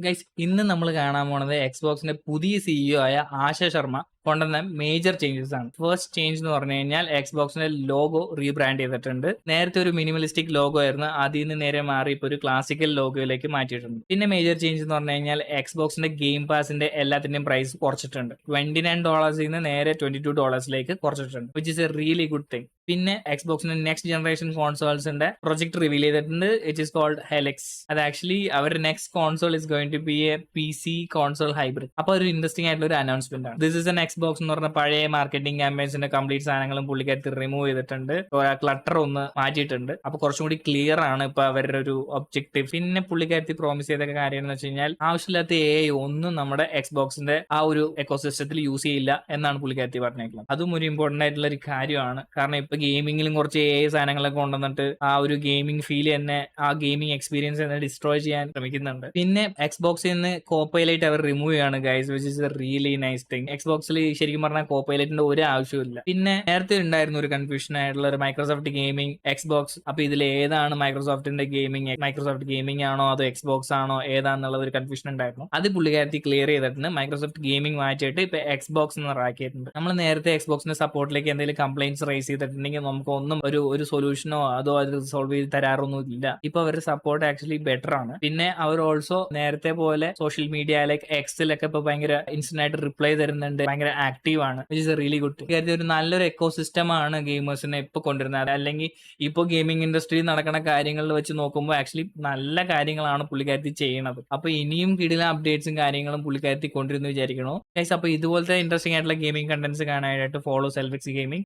Guys ഇന്ന് നമ്മൾ കാണാൻ പോണത് എക്സ്ബോക്സിന്റെ പുതിയ സിഇഒ ആയ ആശ ശർമ്മ കൊണ്ടുവന്ന മേജർ ചേഞ്ചസ് ആണ്. ഫസ്റ്റ് ചേഞ്ച് എന്ന് പറഞ്ഞു കഴിഞ്ഞാൽ എക്സ്ബോക്സിന്റെ ലോഗോ റീബ്രാൻഡ് ചെയ്തിട്ടുണ്ട്. നേരത്തെ ഒരു മിനിമലിസ്റ്റിക് ലോഗോ ആയിരുന്നു, അതിൽ നിന്ന് നേരെ മാറി ഇപ്പോൾ ഒരു ക്ലാസിക്കൽ ലോഗോയിലേക്ക് മാറ്റിയിട്ടുണ്ട്. പിന്നെ മേജർ ചേഞ്ച് എന്ന് പറഞ്ഞു കഴിഞ്ഞാൽ എക്സ്ബോക്സിന്റെ ഗെയിം പാസിന്റെ എല്ലാത്തിന്റെയും പ്രൈസ് കുറച്ചിട്ടുണ്ട്. $29 നിന്ന് നേരെ $22 കുറച്ചിട്ടുണ്ട്, which is a really good thing. പിന്നെ എക്സ്ബോക്സിന്റെ നെക്സ്റ്റ് ജനറേഷൻ കോൺസോൾസിന്റെ പ്രൊജക്ട് റിവീൽ ചെയ്തിട്ടുണ്ട്. It is called Helix. അത് ആക്ച്വലി അവരുടെ next console is going to be a PC console hybrid. അപ്പോൾ ഒരു ഇൻട്രസ്റ്റിംഗ് ആയിട്ടുള്ള ഒരു അനൗൺസ്മെന്റ് ആണ്. ദിസ് ഇസ് എൻ എക്സ്ബോക്സ് എന്ന് പറഞ്ഞ പഴയ മാർക്കറ്റിംഗ് ക്യാമ്പയിൻസിന്റെ കംപ്ലീറ്റ് സാധനങ്ങളും പുള്ളിക്കാരത്ത് റിമൂവ് ചെയ്തിട്ടുണ്ട്. ക്ലട്ടർ ഒന്ന് മാറ്റിയിട്ടുണ്ട്. അപ്പൊ കുറച്ചും കൂടി ക്ലിയർ ആണ് ഇപ്പൊ അവരുടെ ഒരു ഒബ്ജക്റ്റീവ്. പിന്നെ പുള്ളിക്കാരത്തി പ്രോമിസ് ചെയ്ത കാര്യം എന്ന് വെച്ച് കഴിഞ്ഞാൽ ആവശ്യമില്ലാത്ത AI ഒന്നും നമ്മുടെ എക്സ്ബോക്സിന്റെ ആ ഒരു എക്കോസിസ്റ്റത്തിൽ യൂസ് ചെയ്യില്ല എന്നാണ് പുള്ളിക്കാരത്തി പറഞ്ഞേക്കുന്നത്. അതും ഒരു ഇമ്പോർട്ടന്റ് ആയിട്ടുള്ള ഒരു കാര്യമാണ്. കാരണം ഇപ്പൊ ഗെയിമിംഗിലും കുറച്ച് AI സാധനങ്ങളൊക്കെ കൊണ്ടുവന്നിട്ട് ആ ഒരു ഗെയിമിംഗ് ഫീൽ തന്നെ, ആ ഗെയിമിംഗ് എക്സ്പീരിയൻസ് തന്നെ ഡിസ്ട്രോയ് ചെയ്യാൻ ശ്രമിക്കുന്നുണ്ട്. പിന്നെ എക്സ്ബോക്സിൽ നിന്ന് കോപ്പൈലൈറ്റ് അവർ റിമൂവ് ചെയ്യാണ് guys, which is a really nice thing. എക്സ്ബോക്സിൽ ശരിക്കും പറഞ്ഞാൽ കോപ്പൈലൈറ്റിന്റെ ഒരു ആവശ്യമില്ല. പിന്നെ നേരത്തെ ഉണ്ടായിരുന്ന ഒരു കൺഫ്യൂഷൻ ആയിട്ടുള്ള ഒരു മൈക്രോസോഫ്റ്റ് ഗെയിമിംഗ് എക്സ്ബോക്സ്. അപ്പൊ ഇതിൽ ഏതാണ് മൈക്രോസോഫ്റ്റിന്റെ ഗെയിമിംഗ്? മൈക്രോസോഫ്റ്റ് ഗെയിമിംഗ് ആണോ അതോ എക്സ്ബോക്സ് ആണോ ഏതാണെന്നുള്ള ഒരു കൺഫ്യൂഷൻ ഉണ്ടായിരുന്നു. അത് പുള്ളിക്കാരത്തി ക്ലിയർ ചെയ്തിട്ടുണ്ട്. മൈക്രോസോഫ്റ്റ് ഗെയിമിംഗ് മാറ്റിയിട്ട് ഇപ്പൊ എക്സ്ബോക്സ് എന്ന് ആക്കിയിട്ടുണ്ട്. നമ്മൾ നേരത്തെ എക്സ്ബോക്സിന്റെ സപ്പോർട്ടിലേക്ക് എന്തെങ്കിലും കംപ്ലൈന്റ്സ് റേസ് ചെയ്തിട്ടുണ്ടെങ്കിൽ നമുക്ക് ഒന്നും ഒരു സൊല്യൂഷനോ അതോ അത് സോൾവ് ചെയ്ത് തരാറൊന്നും ഇല്ല. ഇപ്പൊ അവരുടെ സപ്പോർട്ട് ആക്ച്വലി ബെറ്റർ ആണ്. പിന്നെ അവർ ഓൾസോ നേരത്തെ പോലെ സോഷ്യൽ മീഡിയ ലൈക്ക് എക്സിലൊക്കെ ഇപ്പൊ ഭയങ്കര ഇൻസ്റ്റന്റ് ആയിട്ട് റിപ്ലൈ തരുന്നുണ്ട്, ഭയങ്കര ആക്റ്റീവ് ആണ്, which is a really good. ഒരു നല്ലൊരു എക്കോസിസ്റ്റം ആണ് ഗെയിമേഴ്സിനെ ഇപ്പൊ കൊണ്ടുവരുന്നത്. അല്ലെങ്കിൽ ഇപ്പോൾ ഗെയിമിംഗ് ഇൻഡസ്ട്രിയിൽ നടക്കുന്ന കാര്യങ്ങളിൽ വെച്ച് നോക്കുമ്പോൾ ആക്ച്വലി നല്ല കാര്യങ്ങളാണ് പുള്ളിക്കാരത്തി ചെയ്യുന്നത്. അപ്പൊ ഇനിയും കിടിലൻ അപ്ഡേറ്റ്സും കാര്യങ്ങളും പുള്ളിക്കാരത്തി കൊണ്ടുവരുന്നു വിചാരിക്കണോ ഗൈസ്. അപ്പൊ ഇതുപോലത്തെ ഇൻട്രസ്റ്റിംഗ് ആയിട്ടുള്ള ഗെയിമിംഗ് കണ്ടന്റ്സ് കാണാനായിട്ട് ഫോളോ സെൽഫിക്സ് ഗെയിമിംഗ്.